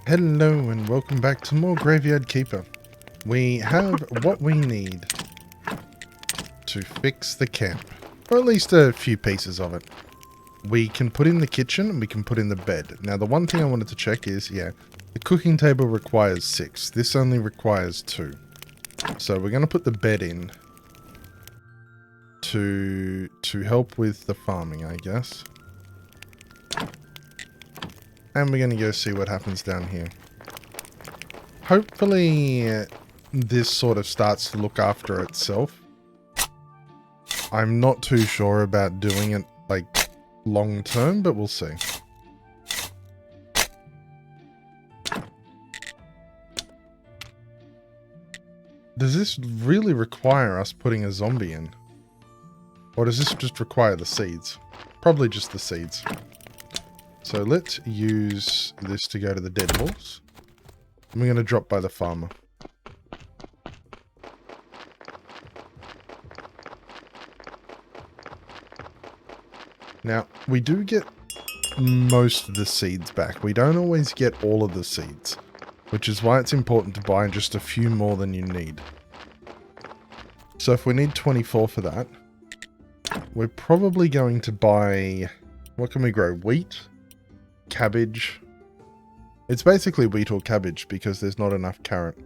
Hello and welcome back to more Graveyard Keeper. We have what we need to fix the camp, or at least a few pieces of it. We can put in the kitchen and we can put in the bed. Now the one thing I wanted to check is, the cooking table requires 6. This only requires 2. So we're going to put the bed in to help with the farming, I guess. And we're going to go see what happens down here. Hopefully, this sort of starts to look after itself. I'm not too sure about doing it, like, long term, but we'll see. Does this really require us putting a zombie in? Or does this just require the seeds? Probably just the seeds. So let's use this to go to the dead horse. And we're going to drop by the farmer. Now, we do get most of the seeds back. We don't always get all of the seeds, which is why it's important to buy just a few more than you need. So if we need 24 for that, we're probably going to buy... What can we grow? Wheat? Cabbage. It's basically wheat or cabbage because there's not enough carrot.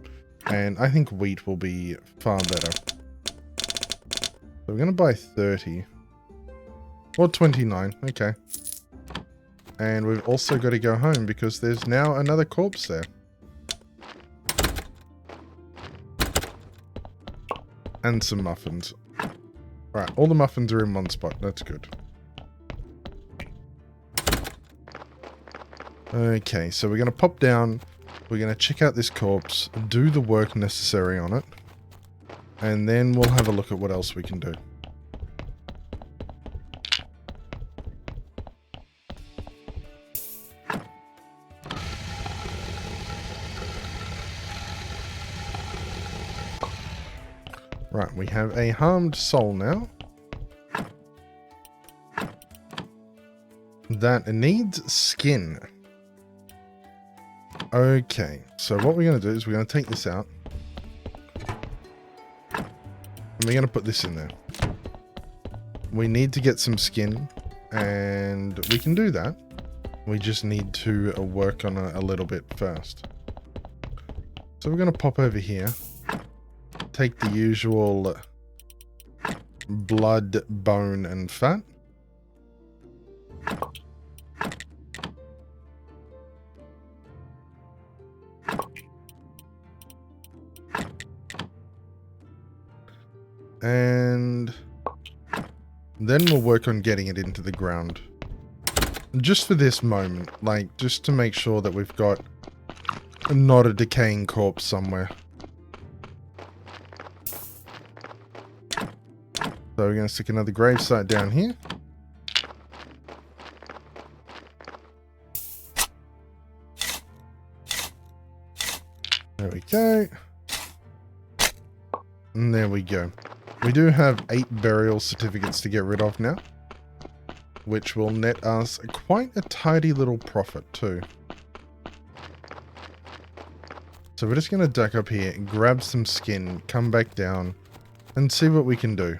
And I think wheat will be far better. So we're going to buy 30. Or 29. Okay. And we've also got to go home because there's now another corpse there. And some muffins. Right, all the muffins are in one spot. That's good. Okay, so we're going to pop down, we're going to check out this corpse, do the work necessary on it, and then we'll have a look at what else we can do. Right, we have a harmed soul now. That needs skin. Okay, so what we're going to do is we're going to take this out. And we're going to put this in there. We need to get some skin, and we can do that. We just need to work on it a little bit first. So we're going to pop over here. Take the usual blood, bone, and fat. And then we'll work on getting it into the ground. Just for this moment, like, just to make sure that we've got not a decaying corpse somewhere. So we're going to stick another gravesite down here. There we go. And there we go. We do have 8 burial certificates to get rid of now, which will net us quite a tidy little profit too. So we're just going to duck up here, grab some skin, come back down, and see what we can do.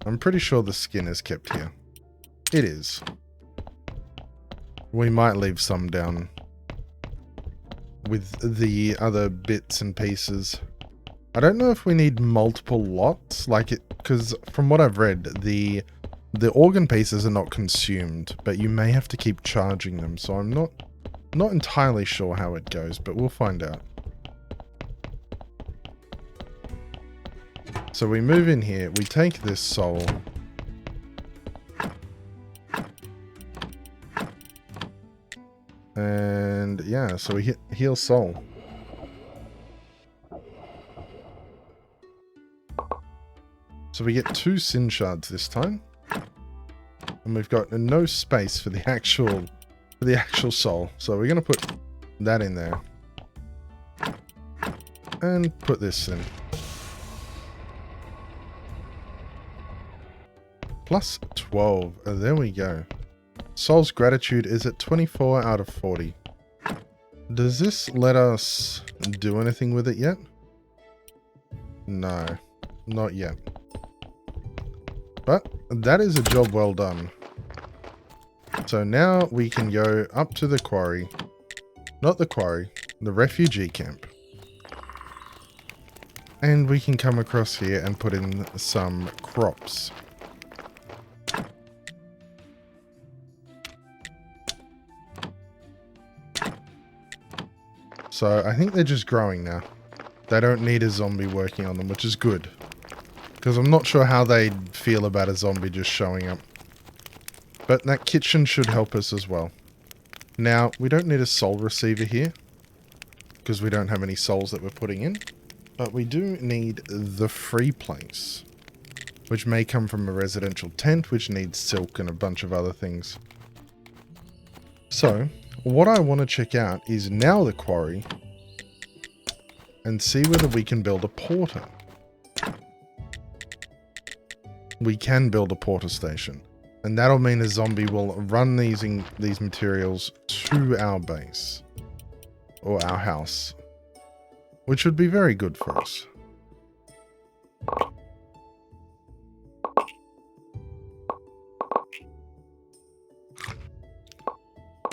I'm pretty sure the skin is kept here. It is. We might leave some down with the other bits and pieces. I don't know if we need multiple lots, like it, because from what I've read, the organ pieces are not consumed, but you may have to keep charging them, so I'm not entirely sure how it goes, but we'll find out. So we move in here, we take this soul. And yeah, so we hit heal soul. So we get 2 sin shards this time. And we've got no space for the actual soul. So we're gonna put that in there. And put this in. Plus 12. There we go. Soul's gratitude is at 24 out of 40. Does this let us do anything with it yet? No, not yet. But that is a job well done. So now we can go up to the quarry. Not the quarry, the refugee camp. And we can come across here and put in some crops. So I think they're just growing now. They don't need a zombie working on them, which is good. Because I'm not sure how they'd feel about a zombie just showing up. But that kitchen should help us as well. Now, we don't need a soul receiver here. Because we don't have any souls that we're putting in. But we do need the free place. Which may come from a residential tent, which needs silk and a bunch of other things. So, what I want to check out is now the quarry. And see whether we can build a porter. We can build a porter station. And that'll mean a zombie will run these materials to our base. Or our house. Which would be very good for us.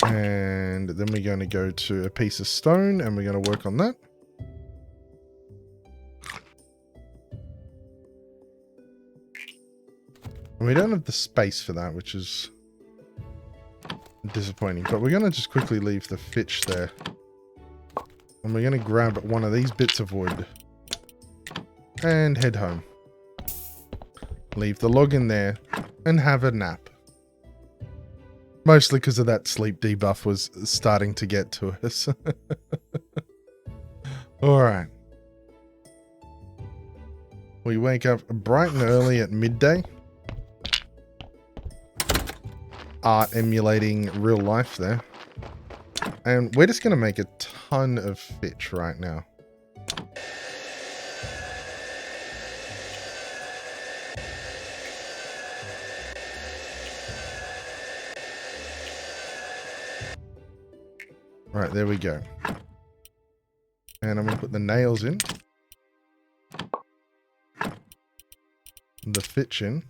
And then we're going to go to a piece of stone and we're going to work on that. And we don't have the space for that, which is disappointing. But we're going to just quickly leave the fitch there. And we're going to grab one of these bits of wood. And head home. Leave the log in there and have a nap. Mostly because of that sleep debuff was starting to get to us. Alright. We wake up bright and early at midday. Art emulating real life there. And we're just going to make a ton of fitch right now. Right, there we go. And I'm going to put the nails in. The fitch in.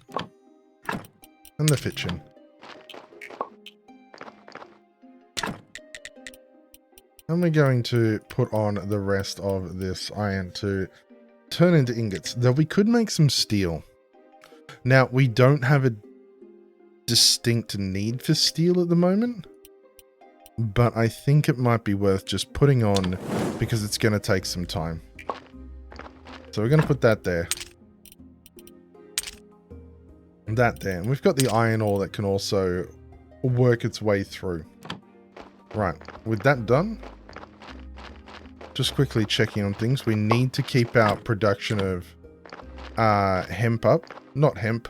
And the fitch in. And we're going to put on the rest of this iron to turn into ingots. Though we could make some steel. Now, we don't have a distinct need for steel at the moment. But I think it might be worth just putting on because it's going to take some time. So we're going to put that there. And that there. And we've got the iron ore that can also work its way through. Right. With that done, just quickly checking on things. We need to keep our production of hemp up. Not hemp.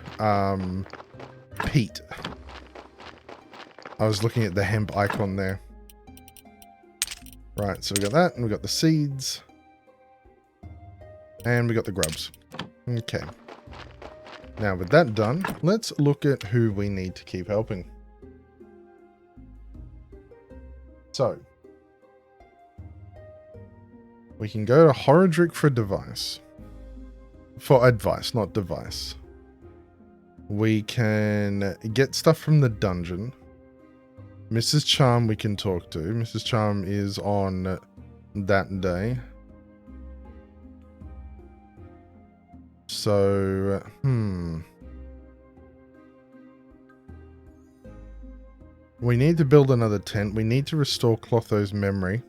Peat. I was looking at the hemp icon there. Right, so we got that, and we got the seeds. And we got the grubs. Okay. Now, with that done, let's look at who we need to keep helping. So, we can go to Horadric for device. For advice, not device. We can get stuff from the dungeon. Mrs. Charm we can talk to. Mrs. Charm is on that day. So, we need to build another tent. We need to restore Clotho's memory.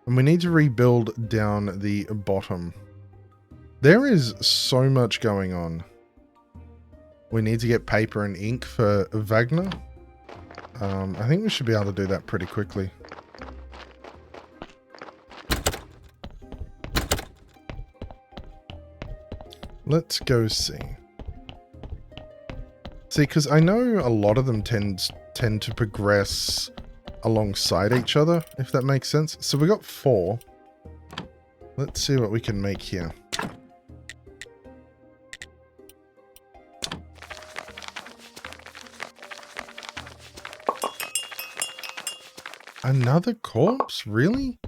And we need to rebuild down the bottom. There is so much going on. We need to get paper and ink for Wagner. I think we should be able to do that pretty quickly. Let's go see. See, because I know a lot of them tend to progress alongside each other, if that makes sense. So we got 4. Let's see what we can make here. Another corpse? Really?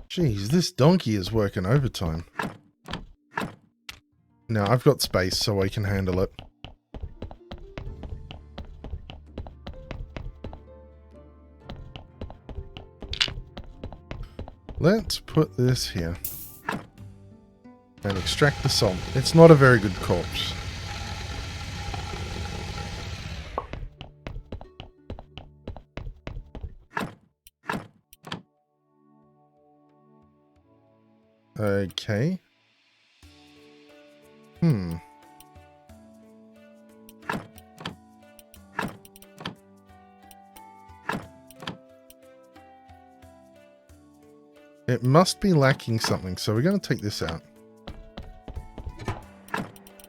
Jeez, this donkey is working overtime. Now, I've got space so I can handle it. Let's put this here. And extract the salt. It's not a very good corpse. Okay. It must be lacking something, so we're going to take this out.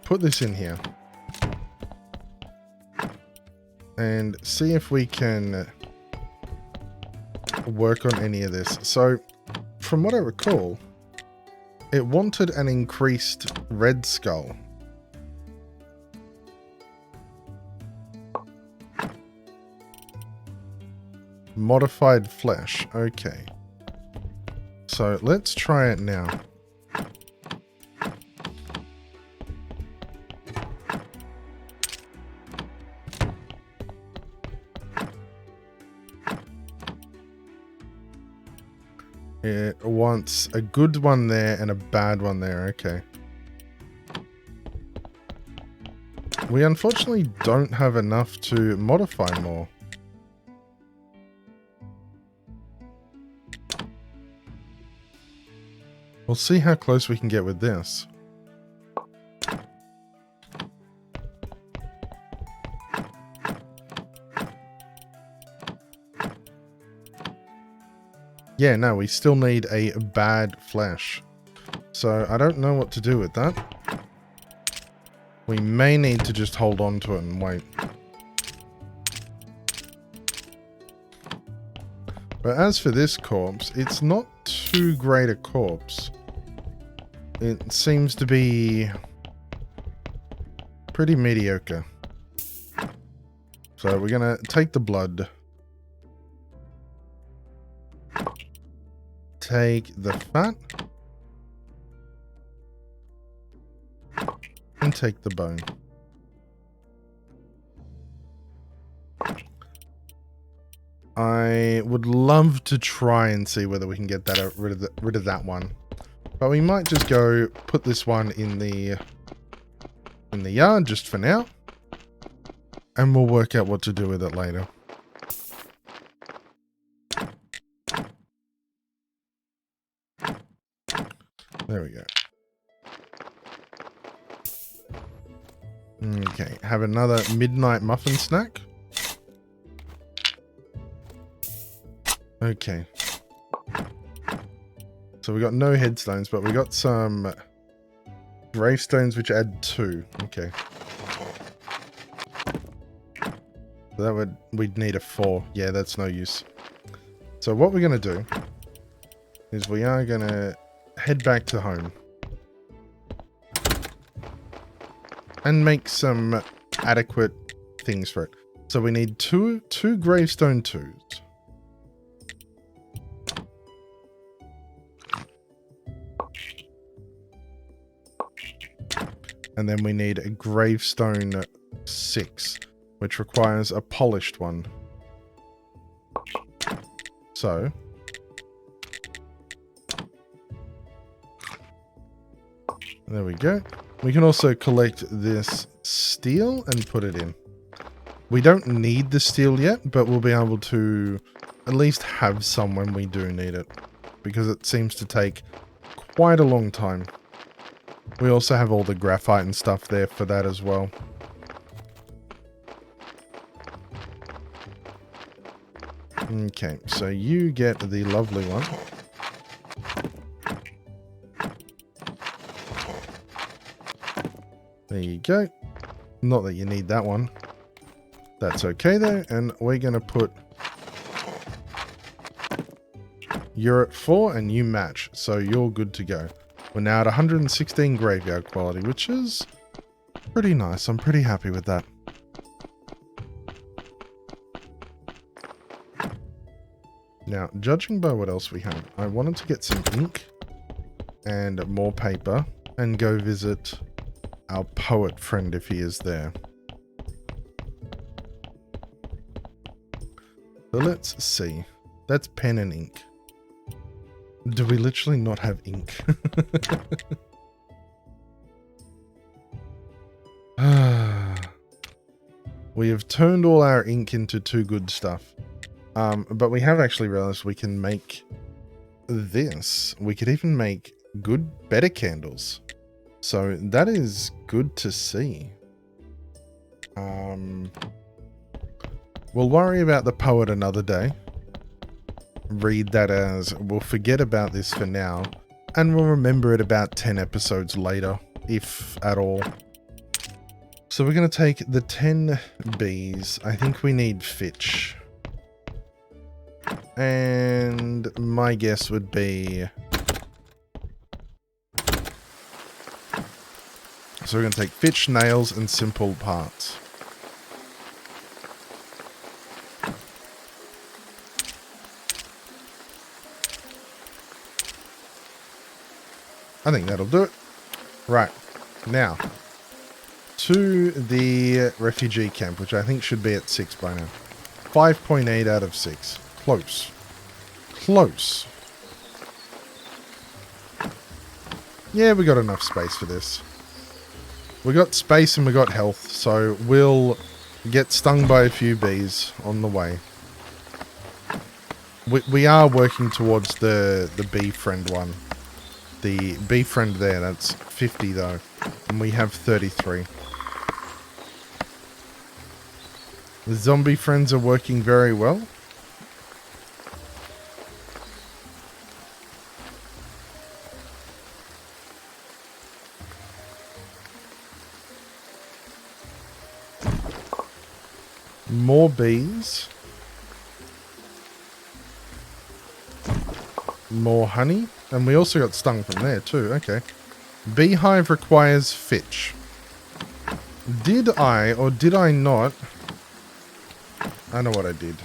Put this in here. And see if we can work on any of this. So, from what I recall, it wanted an increased red skull. Modified flesh. Okay. So let's try it now. It wants a good one there and a bad one there. Okay. We unfortunately don't have enough to modify more. We'll see how close we can get with this. Yeah, no, we still need a bad flesh. So I don't know what to do with that. We may need to just hold on to it and wait. But as for this corpse, it's not too great a corpse. It seems to be pretty mediocre. So we're going to take the blood. Take the fat. And take the bone. I would love to try and see whether we can get that rid of that one. But we might just go put this one in the yard just for now. And we'll work out what to do with it later. There we go. Okay, have another midnight muffin snack. Okay. So we got no headstones, but we got some gravestones which add 2. Okay. So we'd need a 4. Yeah, that's no use. So what we're going to do is we are going to head back to home. And make some adequate things for it. So we need two gravestone 2s. And then we need a gravestone 6, which requires a polished one. So there we go. We can also collect this steel and put it in. We don't need the steel yet, but we'll be able to at least have some when we do need it, because it seems to take quite a long time. We also have all the graphite and stuff there for that as well. Okay, so you get the lovely one. There you go. Not that you need that one. That's okay though, and we're going to put... You're at 4 and you match, so you're good to go. We're now at 116 graveyard quality, which is pretty nice. I'm pretty happy with that. Now, judging by what else we have, I wanted to get some ink and more paper and go visit our poet friend if he is there. So let's see. That's pen and ink. Do we literally not have ink? We have turned all our ink into too good stuff. But we have actually realized we can make this. We could even make better candles. So that is good to see. We'll worry about the poet another day. Read that as we'll forget about this for now, and we'll remember it about 10 episodes later, if at all. So we're going to take the 10 bees. I think we need Fitch. And my guess would be... So we're going to take Fitch, nails, and simple parts. I think that'll do it. Right. Now, to the refugee camp, which I think should be at 6 by now. 5.8 out of 6. Close. Close. Yeah, we got enough space for this. We got space and we got health, so we'll get stung by a few bees on the way. We are working towards the bee friend one. The bee friend there, that's 50 though, and we have 33. The zombie friends are working very well. More bees. More honey. And we also got stung from there too. Okay. Beehive requires Fitch. Did I or did I not? I know what I did.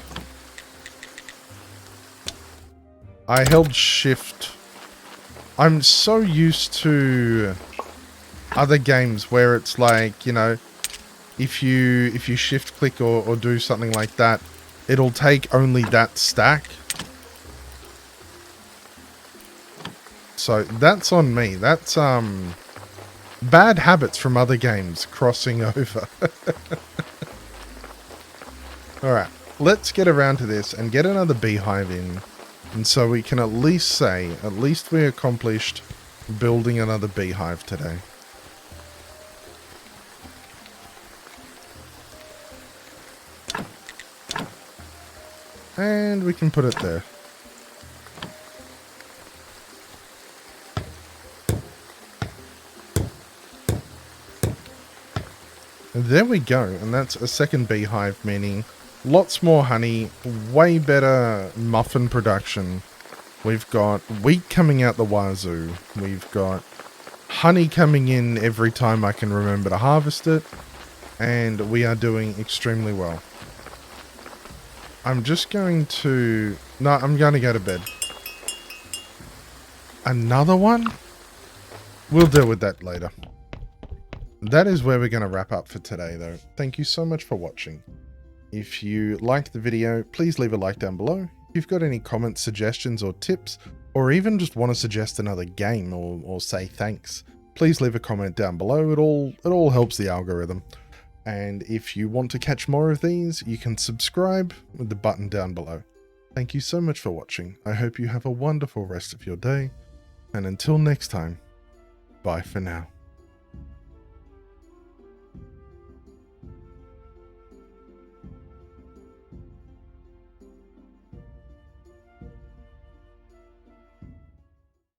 I held shift. I'm so used to other games where it's like, you know, if you shift click or do something like that, it'll take only that stack. So that's on me. That's bad habits from other games crossing over. Alright, let's get around to this and get another beehive in. And so we can at least say, at least we accomplished building another beehive today. And we can put it there. There we go, and that's a second beehive, meaning lots more honey, way better muffin production. We've got wheat coming out the wazoo. We've got honey coming in every time I can remember to harvest it, and we are doing extremely well. I'm just going to... No, I'm going to go to bed. Another one? We'll deal with that later. That is where we're going to wrap up for today, though. Thank you so much for watching. If you liked the video, please leave a like down below. If you've got any comments, suggestions, or tips, or even just want to suggest another game or say thanks, please leave a comment down below. It all helps the algorithm. And if you want to catch more of these, you can subscribe with the button down below. Thank you so much for watching. I hope you have a wonderful rest of your day. And until next time, bye for now.